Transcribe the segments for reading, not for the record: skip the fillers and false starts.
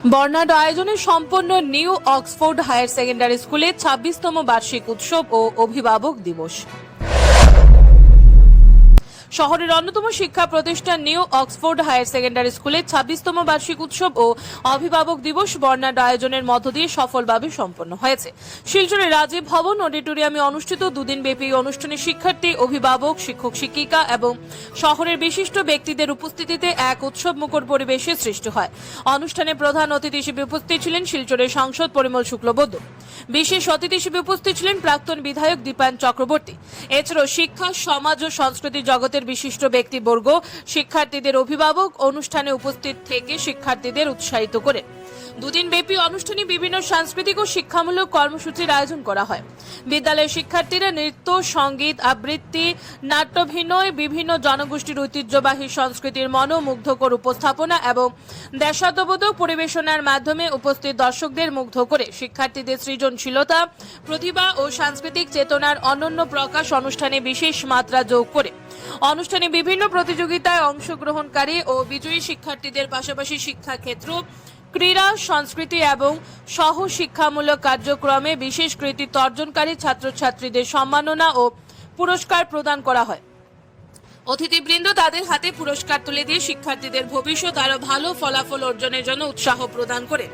বর্ণাঢ্য আয়োজনে সম্পন্ন নিউ অক্সফোর্ড হায়ার সেকেন্ডারি স্কুলের ২৬তম বার্ষিক উৎসব ও অভিভাবক দিবস। শহরের অন্যতম শিক্ষা প্রতিষ্ঠান নিউ অক্সফোর্ড হায়ার সেকেন্ডারি স্কুলের ২৬তম বার্ষিক উৎসব ও অভিভাবক দিবস বর্ণাঢ্য আয়োজনের মধ্য দিয়ে সফলভাবে সম্পন্ন হয়েছে। শিলচরের রাজীব ভবন অডিটোরিয়ামে অনুষ্ঠিত দুদিনব্যাপী অনুষ্ঠানে শিক্ষার্থী, অভিভাবক, শিক্ষক শিক্ষিকা এবং শহরের বিশিষ্ট ব্যক্তিদের উপস্থিতিতে এক উৎসবমুখর পরিবেশের সৃষ্টি হয়। অনুষ্ঠানে প্রধান অতিথি হিসেবে উপস্থিত ছিলেন শিলচরের সাংসদ পরিমল শুক্লবৈদ্য। বিশেষ অতিথি হিসেবে উপস্থিত ছিলেন প্রাক্তন বিধায়ক দীপায়ন চক্রবর্তী। এছাড়াও শিক্ষা, সমাজ ও সংস্কৃতি জগতের বিশিষ্ট ব্যক্তিবর্গ, শিক্ষার্থীদের অভিভাবক অনুষ্ঠানে উপস্থিত থেকে শিক্ষার্থীদের উৎসাহিত করে দুদিনব্যাপী অনুষ্ঠানে বিভিন্ন সাংস্কৃতিক ও শিক্ষামূলক কর্মসূচির আয়োজন করা হয়। বিদ্যালয়ের শিক্ষার্থীরা নৃত্য, সঙ্গীত, আবৃত্তি, নাট্যাভিনয়, বিভিন্ন জনগোষ্ঠীর ঐতিহ্যবাহী সংস্কৃতির মনোমুগ্ধকর উপস্থাপনা এবং দেশাত্মবোধক পরিবেশনার মাধ্যমে উপস্থিত দর্শকদের মুগ্ধ করে শিক্ষার্থীদের সৃজনশীলতা, প্রতিভা ও সাংস্কৃতিক চেতনার অনন্য প্রকাশ অনুষ্ঠানে বিশেষ মাত্রা যোগ করে অনুষ্ঠানে বিভিন্ন প্রতিযোগিতায় অংশগ্রহণকারী ও বিজয়ী শিক্ষার্থীদের পাশাপাশি শিক্ষাক্ষেত্র, ক্রীড়া, সংস্কৃতি এবং সহ শিক্ষামূলক কার্যক্রমে বিশেষ কৃতিত্ব অর্জনকারী ছাত্রছাত্রীদের সম্মাননা ও পুরস্কার প্রদান করা হয়। অতিথিবৃন্দ তাদের হাতে পুরস্কার তুলে দিয়ে শিক্ষার্থীদের ভবিষ্যৎ আরো ভালো ফলাফল অর্জনের জন্য উৎসাহ প্রদান করে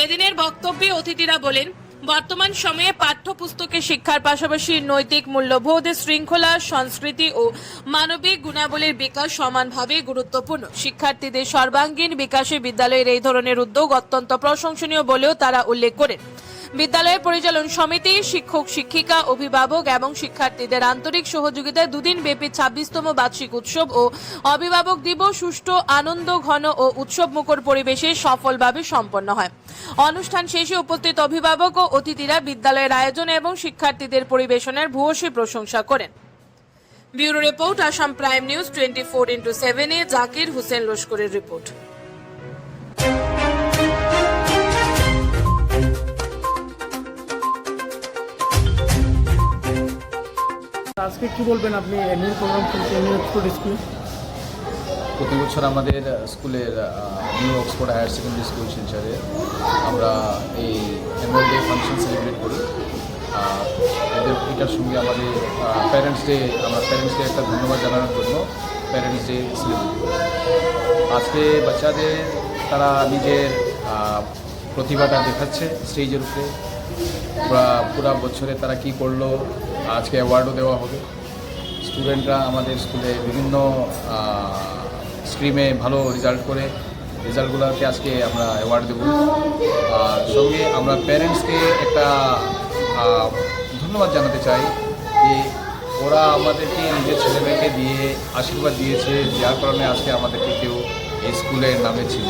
এদিনের বক্তব্যে অতিথিরা বলেন, বর্তমান সময়ে পাঠ্যপুস্তকের শিক্ষার পাশাপাশি নৈতিক মূল্যবোধ, শৃঙ্খলা, সংস্কৃতি ও মানবিক গুণাবলীর বিকাশ সমানভাবে গুরুত্বপূর্ণ। শিক্ষার্থীদের সর্বাঙ্গীন বিকাশে বিদ্যালয়ের এই ধরনের উদ্যোগ অত্যন্ত প্রশংসনীয় বলেও তারা উল্লেখ করেন। বিদ্যালয়ের পরিচালন সমিতি, শিক্ষক শিক্ষিকা, অভিভাবক এবং শিক্ষার্থীদের আন্তরিক সহযোগিতায় দুদিনব্যাপী ২৬তম বার্ষিক উৎসব ও অভিভাবক দিবস সুষ্ঠু, আনন্দ ঘন ও উৎসবমুখর পরিবেশে সফলভাবে সম্পন্ন হয়। অনুষ্ঠান শেষে উপস্থিত অভিভাবক ও অতিথিরা বিদ্যালয়ের আয়োজন এবং শিক্ষার্থীদের পরিবেশনের ভূয়সী প্রশংসা করেন। Bureau report, Assam prime news 24x7 এ জাকির হোসেন লস্করের রিপোর্ট। আজকে কি বলবেন আপনি অ্যানুয়াল প্রোগ্রাম চলছে নিউ অক্সফোর্ড স্কুলে? প্রতি বছর আমাদের স্কুলের new Oxford higher secondary school শিলচরে আমরা এই অ্যানুয়াল ডে ফাংশন সেলিব্রেট করি। এটার সঙ্গে আমাদের প্যারেন্টস ডে একটা ধন্যবাদ জানানোর জন্য প্যারেন্টস ডে সেলিব্রেট করি। আজকে বাচ্চাদের তারা নিজের প্রতিভাটা দেখাচ্ছে স্টেজের উপরে। পুরা বছরে তারা কি করলো আজকে অ্যাওয়ার্ডও দেওয়া হবে। স্টুডেন্টরা আমাদের স্কুলে বিভিন্ন স্ট্রিমে ভালো রেজাল্ট করে, রেজাল্টগুলোকে আজকে আমরা অ্যাওয়ার্ড দেব। আর সঙ্গে আমরা প্যারেন্টসকে একটা ধন্যবাদ জানাতে চাই যে ওরা আমাদেরকে নিজের ছেলেমেয়েকে দিয়ে আশীর্বাদ দিয়েছে, যার কারণে আজকে আমাদেরকে কেউ এই স্কুলের নামে ছিল।